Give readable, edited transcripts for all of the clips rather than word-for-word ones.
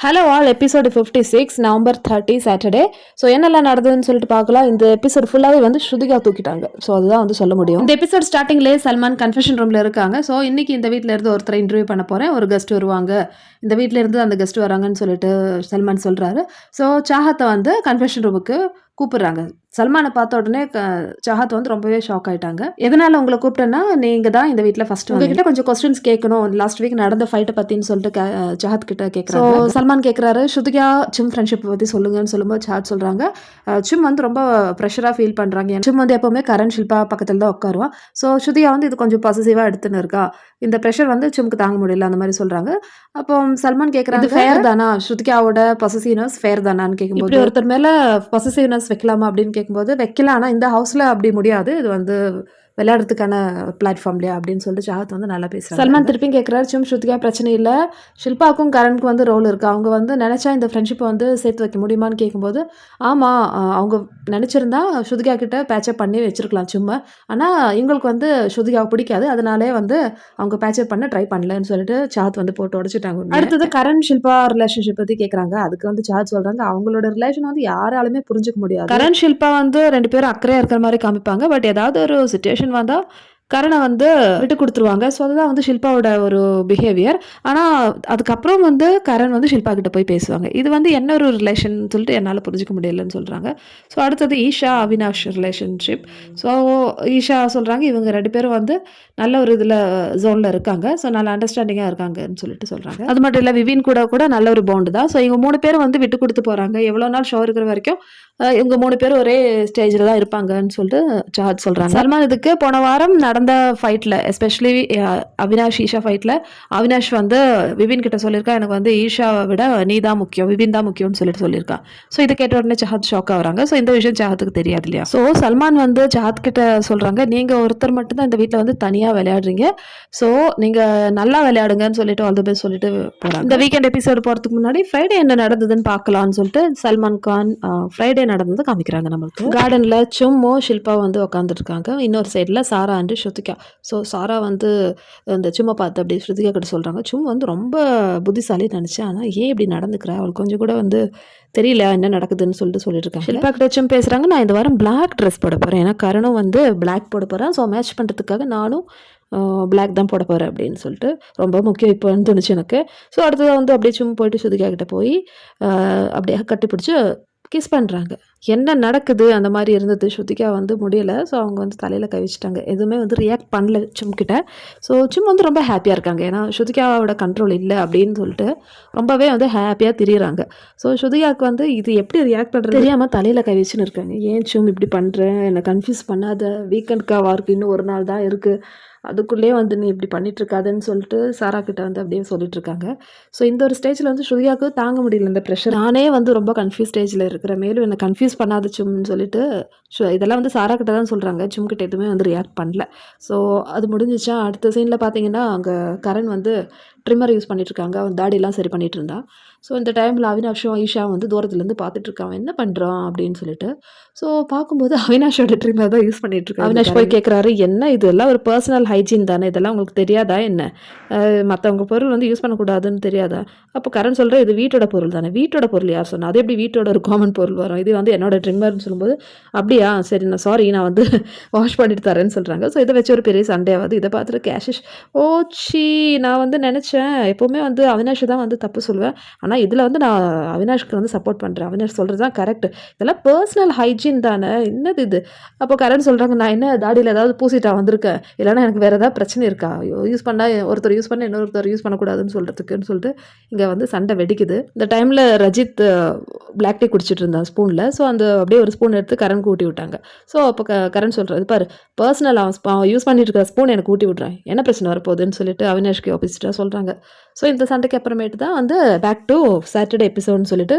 Hello all episode 56 November 30 Saturday. So என்னெல்லாம் நடந்ததுன்னு சொல்லிட்டு பார்க்கலாம். இந்த எபிசோட் ஃபுல்லாகவே வந்து ஸ்ருதிகா தூக்கிட்டாங்க. ஸோ அதுதான் வந்து சொல்ல முடியும். இந்த எபிசோட் ஸ்டார்டிங்லேயே சல்மான் கன்ஃபெஷன் ரூமில் இருக்காங்க. ஸோ இன்னைக்கு இந்த வீட்டில் இருந்து ஒருத்தரை இன்டர்வியூ பண்ண போகிறேன், ஒரு கெஸ்ட் வருவாங்க, இந்த வீட்டில் இருந்து அந்த கெஸ்ட் வராங்கன்னு சொல்லிட்டு சல்மான் சொல்கிறாரு. ஸோ சாஹத்தை வந்து கன்ஃபெஷன் ரூமுக்கு கூப்பிடுறாங்க. சல்மானை பார்த்த உடனே சாஹத் வந்து ரொம்பவே ஷாக் ஆயிட்டாங்க. எதனால உங்களை கூப்பிட்டேன்னா, நீங்க தான் இந்த வீட்டில் ஃபர்ஸ்ட் உங்ககிட்ட கொஞ்சம் கொஸ்டின்ஸ் கேட்கணும், லாஸ்ட் வீக் நடந்த ஃபைட்டை பற்றின்னு சொல்லிட்டு சாஹத் கிட்ட கேட்குறாங்க. சல்மான் கேட்குறாரு, ஸ்ருதிகா சிம் ஃப்ரெண்ட்ஷிப் பற்றி சொல்லுங்கன்னு சொல்லும்போது சாஹத் சொல்கிறாங்க, சிம் வந்து ரொம்ப ப்ரெஷராக ஃபீல் பண்ணுறாங்க. சிம் வந்து எப்போவுமே கரண் ஷில்பா பக்கத்தில் தான் உட்காருவான். ஸோ ஸ்ருதிகா வந்து இது கொஞ்சம் பாசிட்டிவாக எடுத்துன்னு இருக்கா, இந்த ப்ரெஷர் வந்து சிம்க்கு தாங்க முடியல அந்த மாதிரி சொல்கிறாங்க. அப்போ சல்மான் கேட்குறாங்க, ஃபேர் தானா, ஸ்ருதிகாவோட பொசசிவ்னஸ் ஃபேர் தானான்னு கேட்கும்போது, ஒருத்தர் மேலே பொசசிவ்னஸ் வைக்கலாமா அப்படின்னு கேட்கும்போது, வைக்கலாம், ஆனால் இந்த ஹவுஸில் அப்படி முடியாது, இது வந்து விளையாடுறதுக்கான பிளாட்ஃபார்ம்லையா அப்படின்னு சொல்லிட்டு சாஹத் வந்து நல்லா பேசுகிறாங்க. சல்மான் திருப்பி கேட்குறாரு, சிம் ஸ்ருதிகா பிரச்சனை இல்லை, ஷில்பாவுக்கும் கரண்ட்க்கு வந்து ரோல் இருக்குது, அவங்க வந்து நினச்சா இந்த ஃப்ரெண்ட்ஷிப்பை வந்து சேர்த்து வைக்க முடியுமான்னு கேட்கும்போது, ஆமாம், அவங்க நினச்சிருந்தா ஸ்ருதிகா கிட்ட பேச்சப் பண்ணி வச்சிருக்கலாம் சிம்மை, ஆனால் இவங்களுக்கு வந்து ஸ்ருதிகாவை பிடிக்காது, அதனாலே வந்து அவங்க பேச்சப் பண்ண ட்ரை பண்ணலன்னு சொல்லிட்டு சாஹத் வந்து போட்டு உடச்சிட்டாங்க. அடுத்தது கரண் ஷில்பா ரிலேஷன்ஷிப் பற்றி கேட்குறாங்க. அதுக்கு வந்து சாஹத் சொல்கிறாங்க, அவங்களோட ரிலேஷன் வந்து யாராலுமே புரிஞ்சுக்க முடியாது. கரண் ஷில்பா வந்து ரெண்டு பேரும் அக்கறையாக இருக்கிற மாதிரி காமிப்பாங்க, பட் ஏதாவது ஒரு சுச்சுவேஷன் வந்தால் கரணை வந்து விட்டு கொடுத்துருவாங்க. ஸோ அதுதான் வந்து ஷில்பாவோட ஒரு பிஹேவியர். ஆனால் அதுக்கப்புறம் வந்து கரண் வந்து ஷில்பா கிட்ட போய் பேசுவாங்க. இது வந்து என்ன ஒரு ரிலேஷன் சொல்லிட்டு என்னால் புரிஞ்சிக்க முடியலன்னு சொல்கிறாங்க. ஸோ அடுத்தது ஈஷா அவினாஷ் ரிலேஷன்ஷிப். ஸோ ஈஷா சொல்கிறாங்க, இவங்க ரெண்டு பேரும் வந்து நல்ல ஒரு இதில் ஜோனில் இருக்காங்க, ஸோ நல்ல அண்டர்ஸ்டாண்டிங்காக இருக்காங்கன்னு சொல்லிட்டு சொல்கிறாங்க. அது மட்டும் இல்லை, விவின் கூட நல்ல ஒரு பாண்டு தான். ஸோ இவங்க 3 பேரும் வந்து விட்டு கொடுத்து போகிறாங்க. எவ்வளோ நாள் ஷோ இருக்கிற வரைக்கும் இவங்க 3 பேரும் ஒரே ஸ்டேஜில் தான் இருப்பாங்கன்னு சொல்லிட்டு சாஹத் சொல்கிறாங்க. சல்மான் இதுக்கு போன வாரம் நடந்த ஃபைட்டில், எஸ்பெஷலி அவினாஷ் ஈஷா ஃபைட்டில் அவினாஷ் வந்து விவின் கிட்ட சொல்லியிருக்கா, எனக்கு வந்து ஈஷாவை விட நீ தான் முக்கியம், விவின் தான் முக்கியம்னு சொல்லிட்டு சொல்லியிருக்கான். ஸோ இதை கேட்ட உடனே சாஹத் ஷாக் ஆகுறாங்க. ஸோ இந்த விஷயம் சாஹத்துக்கு தெரியாது இல்லையா. ஸோ சல்மான் வந்து சாஹத் கிட்ட சொல்கிறாங்க, நீங்கள் ஒருத்தர் மட்டும்தான் இந்த வீட்டில் வந்து தனியாக விளையாடுறீங்க, ஸோ நீங்கள் நல்லா விளையாடுங்கன்னு சொல்லிட்டு ஆல் தி பெஸ்ட் சொல்லிட்டு போகிறாங்க. இந்த வீக்கெண்ட் எபிசோடு போகிறதுக்கு முன்னாடி ஃப்ரைடே என்ன நடந்ததுன்னு பார்க்கலான்னு சொல்லிட்டு சல்மான் கான் ஃப்ரைடே நடந்தது காமிக்கிறாங்க. நம்மளுக்கு கார்டனில் சும்மோ ஷில்பா வந்து உட்காந்துருக்காங்க, இன்னொரு சைடில் சாரா அண்டு ஸ்ருதிகா. ஸோ சாரா வந்து இந்த சும்மா பார்த்து அப்படி ஸ்ருதிகா கிட்ட சொல்கிறாங்க, சும் வந்து ரொம்ப புத்திசாலி நினச்சேன், ஆனால் ஏன் இப்படி நடந்துக்கிறா, அவளுக்கு கொஞ்சம் கூட வந்து தெரியல என்ன நடக்குதுன்னு சொல்லிட்டு இருக்காங்க. ஷில்பா கிட்ட சும் பேசுகிறாங்க, நான் இந்த வாரம் பிளாக் ட்ரெஸ் போட போகிறேன், ஏன்னா கரணும் வந்து பிளாக் போட போகிறேன், ஸோ மேட்ச் பண்ணுறதுக்காக நானும் பிளாக் தான் போட போகிறேன் அப்படின்னு சொல்லிட்டு, ரொம்ப முக்கியம் இப்போன்னு தோணுச்சு எனக்கு. ஸோ அடுத்ததாக வந்து அப்படியே சும்மா போயிட்டு ஸ்ருதிகா கிட்ட போய் அப்படியே கட்டிப்பிடிச்சு கிஸ் பண்ணுறாங்க. என்ன நடக்குது அந்த மாதிரி இருந்தது. ஸ்ருதிகா வந்து முடியலை, ஸோ அவங்க வந்து தலையில் கை வச்சுட்டாங்க, எதுவுமே வந்து ரியாக்ட் பண்ணல சும் கிட்ட. ஸோ சும் வந்து ரொம்ப ஹாப்பியாக இருக்காங்க, ஏன்னா ஸ்ருதிகாவோட கண்ட்ரோல் இல்லை அப்படின்னு சொல்லிட்டு ரொம்பவே வந்து ஹாப்பியாக திரியிறாங்க. ஸோ ஸ்ருதிகாவுக்கு வந்து இது எப்படி ரியாக்ட் பண்ணுறது தெரியாமல் தலையில் கை வச்சுன்னு இருக்காங்க. ஏன் சும் இப்படி பண்ணுறேன், என்னை கன்ஃபியூஸ் பண்ணாத, வீக்கெண்ட்க்கா வார்க்கு இன்னும் ஒரு நாள் தான் இருக்குது, அதுக்குள்ளேயே வந்து நீ இப்படி பண்ணிட்டுருக்காதுன்னு சொல்லிட்டு சாரா கிட்ட வந்து அப்படியே சொல்லிட்டு இருக்காங்க. ஸோ இந்த ஒரு ஸ்டேஜில் வந்து ஸ்ருதிகாவுக்கு தாங்க முடியல இந்த ப்ரெஷர். நானே வந்து ரொம்ப கன்ஃபியூஸ் ஸ்டேஜில் இருக்கிற, மேலும் என்னை கன்ஃபியூஸ் பண்ணாத சும்னு சொல்லிட்டு இதெல்லாம் வந்து சாரா கிட்ட தான் சொல்கிறாங்க. சும் கிட்ட எதுவுமே வந்து ரியாக்ட் பண்ணல. ஸோ அது முடிஞ்சிச்சா. அடுத்த சீனில் பார்த்தீங்கன்னா அங்கே கரண் வந்து ட்ரிம்மர் யூஸ் பண்ணிட்டுருக்காங்க, அவன் தாடியெல்லாம் சரி பண்ணிட்டு இருந்தா. ஸோ இந்த டைமில் அவினாஷும் ஈஷா வந்து தூரத்துலேருந்து பார்த்துட்ருக்கான், என்ன பண்ணுறான் அப்படின்னு சொல்லிட்டு. ஸோ பார்க்கும்போது அவினாஷோட ட்ரிம்மர் தான் யூஸ் பண்ணிட்டுருக்கான். அவினாஷ் போய் கேட்குறாரு, என்ன இதெல்லாம் ஒரு பர்சனல் ஹைஜீன் தானே, இதெல்லாம் உங்களுக்கு தெரியாதா என்ன, மற்றவங்க பொருள் வந்து யூஸ் பண்ணக்கூடாதுன்னு தெரியாதா. அப்போ கரண் சொல்கிற, இது வீட்டோட பொருள் தானே, வீட்டோட பொருள் யார் சொன்னால், அது எப்படி வீட்டோட ஒரு காமன் பொருள் வரும், இது வந்து என்னோட ட்ரிம்மர்னு சொல்லும்போது, அப்படியா சரி நான் சாரி, நான் வந்து வாஷ் பண்ணிட்டு தரேன்னு சொல்கிறாங்க. ஸோ இதை வச்சு ஒரு பெரிய சண்டே ஆகுது. இதை பார்த்துட்டு கேஷிஷ், ஓச்சி நான் வந்து நினச்சேன் எப்போவுமே வந்து அவினாஷ் தான் வந்து தப்பு சொல்லுவேன், ஆனால் இதில் வந்து நான் அவினாஷ்க்கு வந்து சப்போர்ட் பண்ணுறேன், அவினாஷ் சொல்கிறது தான் கரெக்ட், இதெல்லாம் பர்சனல் ஹைஜீன் தானே, என்னது இது. அப்போ கரண் சொல்கிறாங்க, நான் என்ன தாடியில் ஏதாவது பூசிட்டா வந்திருக்கேன், இல்லைனா எனக்கு வேறு ஏதாவது பிரச்சனை இருக்கா, யூஸ் பண்ணால் ஒருத்தர் யூஸ் பண்ண இன்னொருத்தர் யூஸ் பண்ணக்கூடாதுன்னு சொல்கிறதுக்குன்னு சொல்லிட்டு இங்கே வந்து சண்டை வெடிக்குது. இந்த டைமில் ரஜித் பிளாக் டீ குடிச்சிட்டு இருந்தான் ஸ்பூனில். ஸோ அந்த அப்படியே ஒரு ஸ்பூன் எடுத்து கரண் ஊட்டி விட்டாங்க. ஸோ அப்போ கரண் சொல்கிறது, பாரு பர்சனல் அவன் யூஸ் பண்ணிட்டு இருக்கிற ஸ்பூன் எனக்கு ஊட்டி விட்றான், என்ன பிரச்சனை வரப்போகுதுன்னு சொல்லிட்டு அவினாஷ்க்கு ஆப்போசிட்டாக சொல்கிறாங்க. ஸோ இந்த சண்டைக்கு அப்புறமேட்டு தான் வந்து பேக் டு சாட்டர்டே எபிசோட்னு சொல்லிட்டு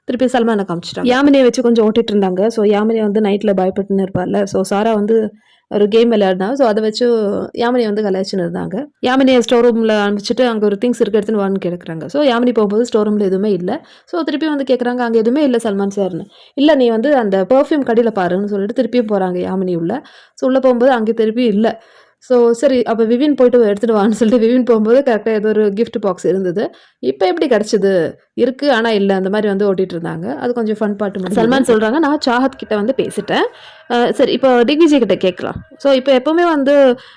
திருப்பி சல்மானை காமிச்சிட்டாங்க. யாமினியை வச்சு கொஞ்சம் ஓட்டிகிட்டு இருந்தாங்க. ஸோ யாமினியை வந்து நைட்டில் பயப்பட்டுன்னு இருப்பார்ல, ஸோ சாரா வந்து ஒரு கேம் விளையாடினாங்க. ஸோ அதை வச்சு யாமினி வந்து கலாய்ச்சின்னு இருந்தாங்க. யாமினியை ஸ்டோர் ரூமில் அனுப்பிச்சிட்டு அங்கே ஒரு திங்ஸ் இருக்க எடுத்துன்னு வான்னு கேட்குறாங்க. ஸோ யாமினி போகும்போது ஸ்டோர் ரூமில் எதுவுமே இல்லை. ஸோ திருப்பி வந்து கேட்குறாங்க, அங்கே எதுவுமே இல்லை சல்மான் சார்னு. இல்லை நீ வந்து அந்த பர்ஃப்யூம் கடையில் பாருன்னு சொல்லிட்டு திருப்பியும் போகிறாங்க யாமினி உள்ள. ஸோ உள்ளே போகும்போது அங்கே திருப்பி இல்லை. ஸோ சரி அப்போ விவின் போயிட்டு எடுத்துட்டு வான்னு சொல்லிட்டு விவின் போகும்போது கரெக்டாக ஏதோ ஒரு கிஃப்ட் பாக்ஸ் இருந்தது. இப்போ எப்படி கிடச்சிது? இருக்கு ஆனா இல்ல. அந்த மாரி வந்து ஓட்டிட்டு இருந்தாங்க. அது கொஞ்சம் ஃபன் பார்ட் முடிஞ்சது. சல்மான் சொல்றாங்க, "நான் சாஹத் கிட்ட வந்து பேசிட்டேன். சரி இப்போ திக்விஜய் கிட்ட கேட்கலாம். ஸோ இப்போ எப்பவுமே வந்து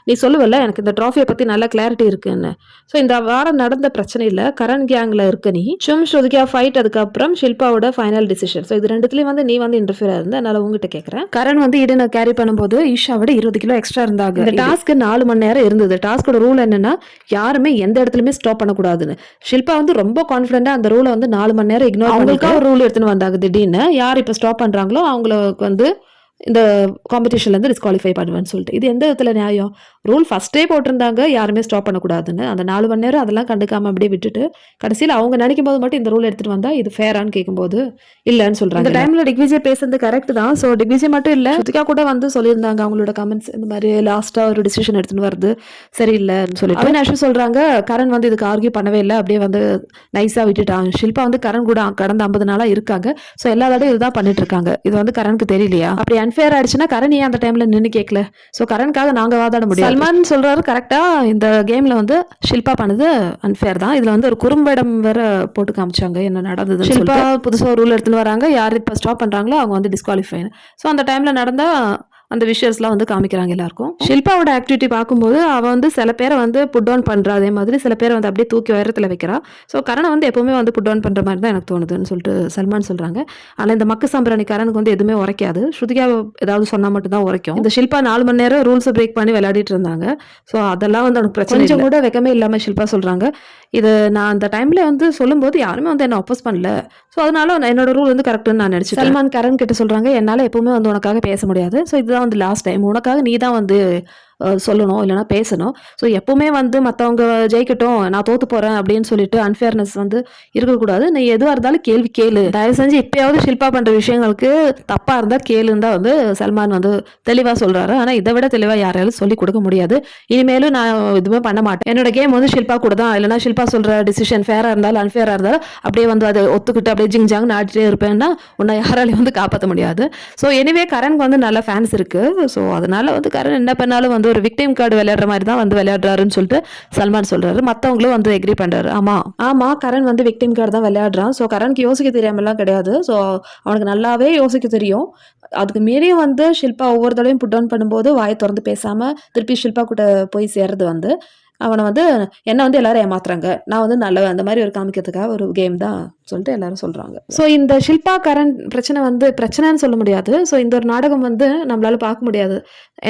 நீ சொல்லுவல்ல, எனக்கு இந்த ட்ராஃபிய பத்தி நல்ல கிளாரிட்டி இருக்குன்னு. ஸோ இந்த வாரம் நடந்த பிரச்சனையில கரண் கேங்ல இருக்க நீ, சும் ஸ்ருதிகா ஃபைட் அதுக்கப்புறம் ஷில்பாவோட ஃபைனல் டிசிஷன். ஸோ இது 2த்துலயும் வந்து நீ வந்து இன்டர்ஃபியர் ஆயிருந்த. அதனால உங்ககிட்ட கேட்கறேன். கரண் வந்து ஈடனை கேரி பண்ணும்போது ஈஷா விட 20 கிலோ எக்ஸ்ட்ரா இருந்தாங்க. இந்த டாஸ்க் 4 மணி நேரம் இருந்தது. டாஸ்கோட ரூல் என்னன்னா, யாருமே எந்த இடத்துலயுமே ஸ்டாப் பண்ணக்கூடாதுன்னு. ஷில்பா வந்து ரொம்ப கான்ஃபிடென்ட்டா அந்த ரூலை வந்து 4 மணி நேரம் இக்னோர் அவங்களுக்கா ஒரு ரூல் எடுத்துன்னு வந்தாங்க திடீர்னு. யார் இப்போ ஸ்டாப் பண்றாங்களோ அவங்களுக்கு வந்து இந்த காம்படிஷன்லேருந்து டிஸ்குவாலிஃபை பண்ணுவேன்னு சொல்லிட்டு. இது எந்த விதத்தில் நியாயம்? ரூல் ஃபஸ்ட்டே போட்டிருந்தாங்க யாருமே ஸ்டாப் பண்ணக்கூடாதுன்னு. அந்த 4 மணி நேரம் அதெல்லாம் கண்டுக்காம அப்படியே விட்டுட்டு கடைசியில் அவங்க நினைக்கும் போது மட்டும் இந்த ரூல் எடுத்துகிட்டு வந்தால் இது ஃபேரான்னு கேட்கும்போது இல்லைன்னு சொல்கிறாங்க. இந்த டைமில் டிக்விஜய் பேசுறது கரெக்ட் தான். ஸோ டிக்விஜய் மட்டும் இல்லை, ஸ்ருதிகா கூட வந்து சொல்லியிருந்தாங்க அவங்களோட கமெண்ட்ஸ் இந்த மாதிரி லாஸ்ட்டாக ஒரு டிசிஷன் எடுத்துன்னு வருது சரியில்லைன்னு சொல்லிட்டு. அவினாஷும் சொல்கிறாங்க கரண் வந்து இதுக்கு ஆர்கியூ பண்ணவே இல்லை, அப்படியே வந்து நைஸாக விட்டுட்டான். ஷில்பா வந்து கரண் கூட கடந்த 50 நாளாக இருக்காங்க. ஸோ எல்லா தடையும் இதுதான் பண்ணிட்டு இருக்காங்க. இது வந்து கரனுக்கு தெரியலையா? அப்படி அன்ஃபேர் ஆயிடுச்சுன்னா கரண் ஏன் அந்த டைம்ல நின்று கேட்கல? ஸோ கரனுக்காக நாங்க வாதாட முடியும். சல்மான் சொல்றாரு கரெக்டா இந்த கேம்ல வந்து ஷில்பா பண்ணது அன்ஃபேர் தான். இதுல வந்து ஒரு குறும்படம் வேற போட்டு காமிச்சாங்க என்ன நடந்தது. ஷில்பா புதுசாக ரூல் எடுத்துன்னு வராங்க, யார் இப்போ ஸ்டாப் பண்றாங்களோ அவங்க வந்து டிஸ்குவாலிஃபை. ஸோ அந்த டைம்ல நடந்தா அந்த விஷயஸ்லாம் வந்து காமிக்கிறாங்க எல்லாருக்கும். ஷில்பாவோட ஆக்டிவிட்டி பார்க்கும்போது அவள் வந்து சில பேரை வந்து புட் டவுன் பண்ணுறா, அதே மாதிரி சில பேரை வந்து அப்படியே தூக்கி உயரத்தில் வைக்கிறா. ஸோ கரணை வந்து எப்போவுமே வந்து புட் டவுன் பண்ணுற மாதிரி தான் எனக்கு தோணுதுன்னு சொல்லிட்டு சல்மான் சொல்கிறாங்க. ஆனால் இந்த மக்கு சாம்பிராணி கரனுக்கு வந்து எதுவுமே உரைக்காது. ஸ்ருதிகா ஏதாவது சொன்னால் மட்டும்தான் உரைக்கும். இந்த ஷில்பா 4 மணி நேரம் ரூல்ஸை பிரேக் பண்ணி விளையாடிட்டு இருந்தாங்க. ஸோ அதெல்லாம் வந்து எனக்கு பிரச்சனை கொஞ்சம் கூட வெக்கமே இல்லாமல் ஷில்பா சொல்கிறாங்க, இது நான் அந்த டைமில் வந்து சொல்லும்போது யாருமே வந்து என்ன அப்போஸ் பண்ணல. ஸோ அதனால என்னோட ரூல் வந்து கரெக்டுன்னு நான் நினச்சேன். சல்மான் கரண் கிட்ட சொல்கிறாங்க, என்னால் எப்போவுமே வந்து உனக்காக பேச முடியாது. ஸோ இதுதான் வந்து லாஸ்ட் டைம், உனக்காக நீ தான் வந்து சொல்லணும் இல்லைனா பேசணும். ஸோ எப்போவுமே வந்து மற்றவங்க ஜெயிக்கட்டும் நான் தோற்று போகிறேன் அப்படின்னு சொல்லிட்டு அன்ஃபேர்னஸ் வந்து இருக்கக்கூடாது. நீ எதுவாக இருந்தாலும் கேள்வி கேளு, தயவு செஞ்சு இப்போயாவது ஷில்பா பண்ணுற விஷயங்களுக்கு தப்பாக இருந்தால் கேளுன்னு தான் வந்து சல்மான் வந்து தெளிவாக சொல்கிறாரு. ஆனால் இதை விட தெளிவாக யாராலும் சொல்லி கொடுக்க முடியாது. இனிமேலும் நான் எதுவுமே பண்ண மாட்டேன். என்னோட கேம் வந்து ஷில்பா கூட தான், இல்லைனா ஷில்பா சொல்கிற டிசிஷன் ஃபேராக இருந்தாலும் அன்ஃபேராக இருந்தாலும் அப்படியே வந்து அதை ஒத்துக்கிட்டு அப்படியே ஜிங் ஜாங் ஆடிட்டே இருப்பேன்னா உன்னை யாராலையும் வந்து காப்பாற்ற முடியாது. ஸோ எனிவே கரனுக்கு வந்து நல்ல ஃபேன்ஸ் இருக்குது. ஸோ அதனால வந்து கரண் என்ன பண்ணாலும் வந்து ஒரு விக்டிம் கார்டு விளையாடுற மாதிரி தான் வந்து விளையாடுறாருன்னு சொல்லிட்டு சல்மான் சொல்றாரு. மற்றவங்களும் வந்து எக்ரி பண்றாரு. ஆமா கரண் வந்து விக்டிம் கார்டு தான் விளையாடுறான். ஸோ கரனுக்கு யோசிக்க தெரியாமலாம் கிடையாது. ஸோ அவனுக்கு நல்லாவே யோசிக்க தெரியும். அதுக்கு மீறியும் வந்து ஷில்பா ஒவ்வொரு தடவையும் புட் டவுன் பண்ணும்போது வாயை திறந்து பேசாம திருப்பி ஷில்பா கூட போய் சேர்றது வந்து அவனை வந்து என்ன வந்து எல்லாரும் ஏமாத்துறாங்க, நான் வந்து நல்லவன் அந்த மாதிரி ஒரு காமிக்கிறதுக்காக ஒரு கேம் தான் சொல்லிட்டு எல்லாரும் சொல்றாங்க. ஸோ இந்த ஷில்பா கரண் பிரச்சனை வந்து பிரச்சனைன்னு சொல்ல முடியாது. ஸோ இந்த ஒரு நாடகம் வந்து நம்மளால பார்க்க முடியாது.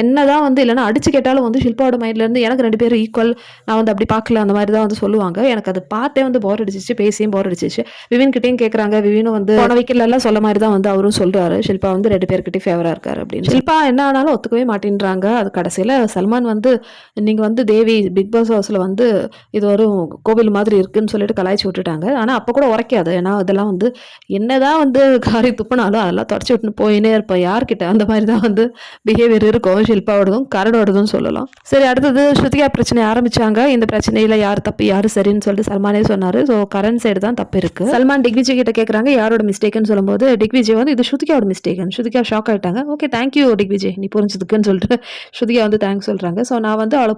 என்னதான் வந்து இல்லைன்னா அடிச்சு கேட்டாலும் வந்து ஷில்பாவோட மைண்ட்ல இருந்து எனக்கு 2 பேரும் ஈக்குவல், நான் வந்து அப்படி பார்க்கல அந்த மாதிரி தான் வந்து சொல்லுவாங்க. எனக்கு அது பார்த்தே வந்து போர் அடிச்சிச்சு, பேசியும் போர் அடிச்சிச்சு. விவின் கிட்டையும் கேட்குறாங்க, விவினும் வந்து போன வீக்கில் சொல்ல மாதிரி தான் வந்து அவரும் சொல்றாரு ஷில்பா வந்து 2 பேர்கிட்டயும் ஃபேவரா இருக்காரு அப்படின்னு. ஷில்பா என்ன ஆனாலும் ஒத்துக்கவே மாட்டேன்றாங்க. அது கடைசியில் சல்மான் வந்து நீங்க வந்து தேவி பிக் பாஸ் ஹவுஸ்ல வந்து இது ஒரு கோவில் மாதிரி இருக்குன்னு சொல்லிட்டு கலாய்ச்சி விட்டுட்டாங்க. ஆனால் அப்போ கூட உரைக்காது. ஏன்னா இதெல்லாம் வந்து என்னதான் வந்து காரி துப்புனாலும் அதெல்லாம் தொடச்சி விட்டுன்னு போயினே இருப்போம் யார்கிட்ட. அந்த மாதிரி தான் வந்து பிஹேவியர் இருக்கும் ஷில்பாவோடதும் கரடோடதும் சொல்லலாம். சரி அடுத்தது ஸ்ருதிகா பிரச்சனை ஆரம்பிச்சாங்க. இந்த பிரச்சனையில் யார் தப்பு யார் சரின்னு சொல்லிட்டு சல்மானே சொன்னார். ஸோ கரண் சைடு தான் தப்பு இருக்கு. சல்மான் டிக்விஜய் கிட்ட கேட்குறாங்க யாரோட மிஸ்டேக்குன்னு சொல்லும்போது டிக்விஜய் வந்து இது ஸ்ருதிகாவோட மிஸ்டேக்குன்னு. ஸ்ருதிகா ஷாக் ஆகிட்டாங்க. ஓகே தேங்க்யூ டிக்விஜய் நீ புரிஞ்சதுக்குன்னு சொல்லிட்டு ஸ்ருதிகா வந்து தேங்க்ஸ் சொல்கிறாங்க. ஸோ நான் வந்து அவளை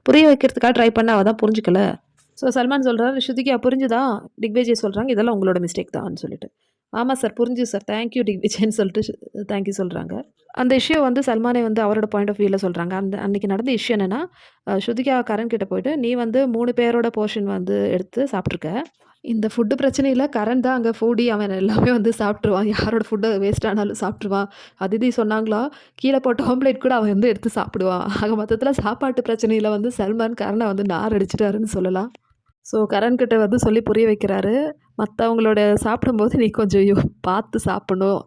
புரிய வைக்கிறதுக்காக ட்ரை பண்ண அவள் தான் புரிஞ்சுக்கல. ஸோ சல்மான் சொல்கிறார் ஸ்ருதிகா புரிஞ்சுதா? டிக்விஜய் சொல்கிறாங்க இதெல்லாம் உங்களோட மிஸ்டேக் தான் சொல்லிட்டு. ஆமாம் சார் புரிஞ்சு சார் தேங்க்யூ டிக்விஜய்ன்னு சொல்லிட்டு தேங்க்யூ சொல்கிறாங்க. அந்த இஷ்யூ வந்து சல்மானே வந்து அவரோட பாயிண்ட் ஆஃப் வியூவில் சொல்கிறாங்க. அன்றைக்கி நடந்த இஷ்யூ என்னென்னா ஸ்ருதிகா கரண் கிட்ட போயிட்டு நீ வந்து 3 பேரோட போர்ஷன் வந்து எடுத்து சாப்பிட்ருக்க. இந்த ஃபுட்டு பிரச்சனையில் கரண் தான் அங்கே ஃபுடி, அவன் எல்லாமே வந்து சாப்பிட்ருவான். யாரோட ஃபுட்டு வேஸ்ட் ஆனாலும் சாப்பிட்ருவான். அதிதி சொன்னாங்களா கீழே போட்ட ஆம்லேட் கூட அவன் வந்து எடுத்து சாப்பிடுவான். ஆக மொத்தத்தில் சாப்பாட்டு பிரச்சனையில் வந்து சல்மான் கரனை வந்து நார் அடிச்சிட்டாருன்னு சொல்லலாம். ஸோ கரண்கிட்ட வந்து சொல்லி புரிய வைக்கிறாரு, மற்றவங்களோட சாப்பிடும்போது நீ கொஞ்சம் பார்த்து சாப்பிடணும்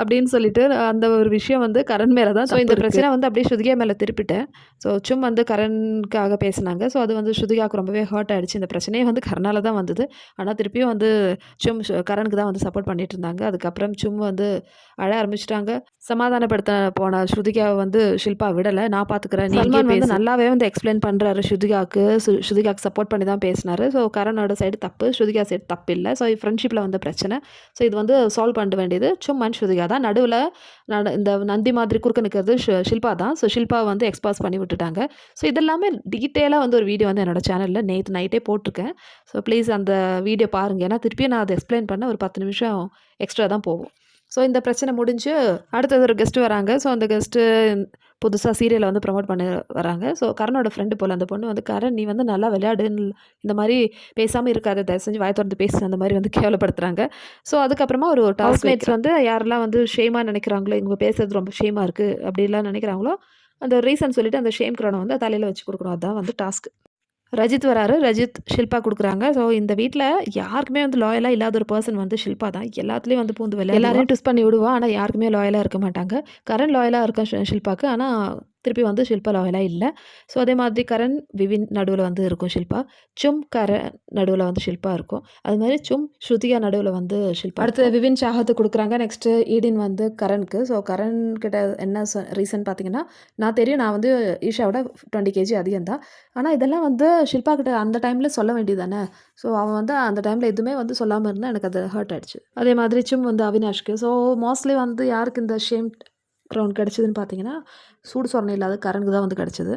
அப்படின்னு சொல்லிட்டு அந்த ஒரு விஷயம் வந்து கரண் மேலே தான். ஸோ இந்த பிரச்சனை வந்து அப்படியே ஸ்ருதிகா மேலே திருப்பிட்டேன். ஸோ சும் வந்து கரனுக்காக பேசினாங்க. ஸோ அது வந்து ஸ்ருதிகாவுக்கு ரொம்பவே ஹர்ட் ஆகிடுச்சு. இந்த பிரச்சனையே வந்து கரனால் தான் வந்தது. ஆனால் திருப்பியும் வந்து கரனுக்கு தான் வந்து சப்போர்ட் பண்ணிட்டு இருந்தாங்க. அதுக்கப்புறம் சும் வந்து அழ ஆரம்பிச்சிட்டாங்க. சமாதானப்படுத்த போன ஸ்ருதிகாவை வந்து ஷில்பா விடலை, நான் பார்த்துக்கிறேன். சல்மான் வந்து நல்லாவே வந்து எக்ஸ்பிளைன் பண்ணுறாரு ஸ்ருதிகாவுக்கு சப்போர்ட் பண்ணி தான் பேசினார். ஸோ கரனோட சைடு தப்பு, ஸ்ருதிகா சைடு தப்பு இல்லை. ஸோ ஃப்ரெண்ட்ஷிப்பில் வந்த பிரச்சனை. ஸோ இது வந்து சால்வ் பண்ண வேண்டியது சும் அண்ட் ஸ்ருதிகா ஸ்ருதிகா தான். நடுவில் இந்த நந்தி மாதிரி குறுக்க நிற்கிறது ஷில்பா தான். ஸோ ஷில்பா வந்து எக்ஸ்பாஸ் பண்ணி விட்டுட்டாங்க. ஸோ இதெல்லாமே டீட்டெயிலாக வந்து ஒரு வீடியோ வந்து என்னோட சேனலில் நேற்று நைட்டே போட்டிருக்கேன். ஸோ ப்ளீஸ் அந்த வீடியோ பாருங்கள். ஏன்னா திருப்பியும் நான் அதை எக்ஸ்பிளைன் பண்ண ஒரு 10 நிமிஷம் எக்ஸ்ட்ரா தான் போகும். ஸோ இந்த பிரச்சனை முடிஞ்சு அடுத்தது ஒரு கெஸ்ட்டு வராங்க. ஸோ அந்த கெஸ்ட்டு புதுசாக சீரியலை வந்து ப்ரமோட் பண்ணி வராங்க. ஸோ கரனோட ஃப்ரெண்டு போல் அந்த பொண்ணு வந்து, கரண் நீ வந்து நல்லா விளையாடுன்னு இந்த மாதிரி பேசாமல் இருக்காது, தயவு செஞ்சு வாய் திறந்து பேசு, அந்த மாதிரி வந்து கேவலப்படுத்துகிறாங்க. ஸோ அதுக்கப்புறமா ஒரு ஹவுஸ்மேட்ஸ் வந்து யாரெல்லாம் வந்து ஷேமாக நினைக்கிறாங்களோ, இவங்க பேசுறது ரொம்ப ஷேமாக இருக்குது அப்படிலாம் நினைக்கிறாங்களோ, அந்த ரீசன் சொல்லிவிட்டு அந்த ஷேம் க்ரௌனை வந்து தலையில் வச்சு கொடுக்கணும். அதுதான் வந்து டாஸ்க். ரஜித் வராரு. ரஜித் ஷில்பா குடுக்குறாங்க. ஸோ இந்த வீட்ல யாருக்குமே வந்து லாயலா இல்லாத ஒரு பெர்சன் வந்து ஷில்பா தான். எல்லாத்துலயும் வந்து பூந்து எல்லாரையும் ட்விஸ்ட் பண்ணி விடுவா. ஆனா யாருக்குமே லாயலா இருக்க மாட்டாங்க. கரண் லாயலா இருக்கான் ஷில்பாக்கு. ஆனா திருப்பி வந்து ஷில்பா லாயலா இல்ல. ஸோ அதே மாதிரி கரண், விவின் நடுவுல வந்து இருக்கும் ஷில்பா. சும், கரண் நடுவுல வந்து ஷில்பா இருக்கும். அது மாதிரி சும், ஸ்ருதிகா நடுவுல வந்து ஷில்பா. அடுத்து விவின் சாஹத்துக்கு குடுக்குறாங்க. நெக்ஸ்ட் ஈடின் வந்து கரண்க்கு. ஸோ கரண் கிட்ட என்ன ரீசன் பார்த்தீங்கன்னா, நான் தெரியும் நான் வந்து ஈஷாவோட 20 கேஜி அதிகம் தான். ஆனா இதெல்லாம் வந்து ஷில்பா கிட்ட அந்த டைம்ல சொல்ல வேண்டியது தானே. ஸோ அவன் வந்து அந்த டைம்ல எதுவுமே வந்து சொல்லாமல் இருந்தால் எனக்கு அது ஹர்ட் ஆயிடுச்சு. அதே மாதிரி சும் வந்து அவினாஷ்க்கு. ஸோ மோஸ்ட்லி வந்து யாருக்கு இந்த ஷேம் க்ரௌன் கிடச்சிதுன்னு பார்த்தீங்கன்னா, சூடு சொரணை இல்லாத கரனுக்கு தான் வந்து கிடச்சிது.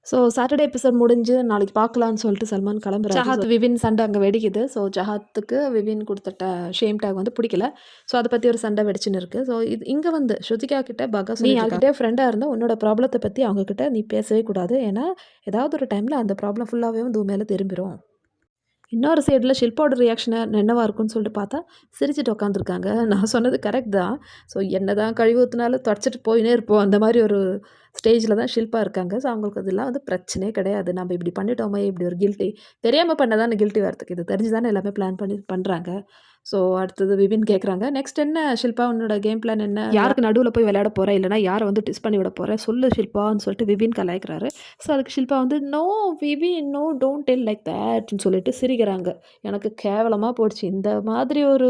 ஸோ சாட்டர்டே எபிசோட் முடிஞ்சு நாளைக்கு பார்க்கலான்னு சொல்லிட்டு சல்மான் கிளம்புறாரு. ஜஹாத் விவின் சண்டை அங்கே வெடிக்குது. ஸோ ஜஹாத்துக்கு விவின் கொடுத்த ஷேம் டேக் வந்து பிடிக்கல. ஸோ அதை பற்றி ஒரு சண்டை வெடிச்சுன்னு இருக்குது. ஸோ இது இங்கே வந்து ஸ்ருதிகா கிட்ட நீ யார்கிட்டே ஃப்ரெண்டாக இருந்தால் உன்னோட ப்ராப்ளத்தை பற்றி அவங்கக்கிட்ட நீ பேசவே கூடாது. ஏன்னா ஏதாவது ஒரு டைமில் அந்த ப்ராப்ளம் ஃபுல்லாகவே வந்து மேலே திரும்பிடும். இன்னொரு சைடில் ஷில்பாவோட ரியாக்ஷனை என்னவா இருக்குன்னு சொல்லிட்டு பார்த்தா சிரிச்சுட்டு உட்காந்துருக்காங்க. நான் சொன்னது கரெக்ட் தான். ஸோ என்ன தான் கழிவு ஊற்றினாலும் தொடச்சிட்டு போயினே இருப்போம். அந்த மாதிரி ஒரு ஸ்டேஜில் தான் ஷில்பா இருக்காங்க. ஸோ அவங்களுக்கு அதெல்லாம் வந்து பிரச்சனையே கிடையாது. நம்ம இப்படி பண்ணிட்டோமே, இப்படி ஒரு கில்ட்டி தெரியாமல் பண்ணதானே கில்ட்டி வரத்துக்கு. இது தெரிஞ்சு தானே எல்லாமே பிளான் பண்ணி பண்ணுறாங்க. ஸோ அடுத்தது விவின் கேட்குறாங்க, நெக்ஸ்ட் என்ன ஷில்பா உன்னோட கேம் பிளான் என்ன? யாருக்கு நடுவில் போய் விளையாட போகிறேன், இல்லைனா யாரை வந்து டிஸ் பண்ணி விட போகிறேன் சொல்லு ஷில்பான்னு சொல்லிட்டு விவின் கலாய்க்கிறாரு. ஸோ அதுக்கு ஷில்பா வந்து no Vivin, no don't tell like தேட்னு சொல்லிட்டு சிரிக்கிறாங்க. எனக்கு கேவலமாக போயிடுச்சு. இந்த மாதிரி ஒரு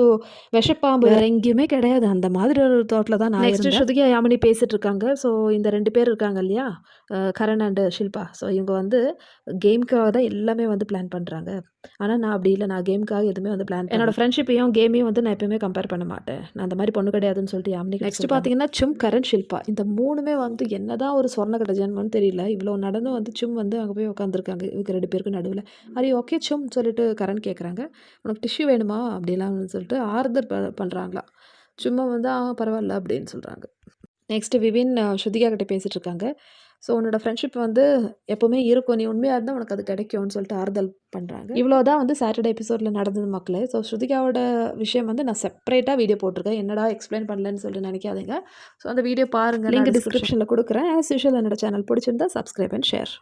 விஷப்பாம்பு வேறு எங்கேயுமே கிடையாது. அந்த மாதிரி ஒரு தோட்டில் தான் நான் நெக்ஸ்ட் ஸ்ருதிகா யாமினி பேசிகிட்டு இருக்காங்க. ஸோ இந்த 2 பேர் இருக்காங்க இல்லையா, கரண் அண்டு ஷில்பா. ஸோ இவங்க வந்து கேமுக்காக தான் எல்லாமே வந்து பிளான் பண்ணுறாங்க. ஆனால் நான் அப்படி இல்லை. நான் கேமுக்காக எதுவுமே வந்து பிளான் என்னோட ஃப்ரெண்ட்ஷிப்பையும் கேமையும் வந்து நான் எப்பயுமே கம்பேர் பண்ண மாட்டேன். நான் அந்த மாதிரி பொண்ணு கிடையாதுன்னு சொல்லிட்டு யாமினி. நெக்ஸ்ட் பார்த்தீங்கன்னா சும், கரண், ஷில்பா இந்த 3மே வந்து என்ன தான் ஒரு சொர்ணக்கட்ட ஜென்மம்னு தெரியல. இவ்வளோ நடந்தும் வந்து சும் வந்து அங்கே போய் உட்காந்துருக்காங்க இவங்க 2 பேருக்கு நடுவில். அது ஓகே சும் சொல்லிட்டு கரண் கேட்குறாங்க, உனக்கு டிஷ்யூ வேணுமா அப்படிலாம் சொல்லிட்டு ஆறுதல் பண்ணுறாங்களா. சும்மா வந்து பரவாயில்ல அப்படின்னு சொல்கிறாங்க. நெக்ஸ்ட் விவின் ஸ்ருதிகா கிட்ட பேசிகிட்டு இருக்காங்க. ஸோ உன்னோட ஃப்ரெண்ட்ஷிப் வந்து எப்போவுமே இருக்கும், நீ உண்மையாக இருந்தால் உனக்கு அது கிடைக்கும்னு சொல்லிட்டு ஆறுதல் பண்ணுறாங்க. இவ்வளோ தான் வந்து சாட்டர்டே எபிசோடில் நடந்தது மக்களே. ஸோ ஸ்ருதிகாவோட விஷயம் வந்து நான் செப்பரேட்டாக வீடியோ போட்டிருக்கேன். என்னடா எக்ஸ்பிளைன் பண்ணலன்னு சொல்லிட்டு நினைக்காதீங்க. ஸோ அந்த வீடியோ பாருங்கள், லிங்க் டிஸ்கிரிப்ஷனில் கொடுக்குறேன். ஆஸ் யூஷுவல் என்னோட சேனல் பிடிச்சிருந்தா சப்ஸ்கிரைப் அண்ட் ஷேர்.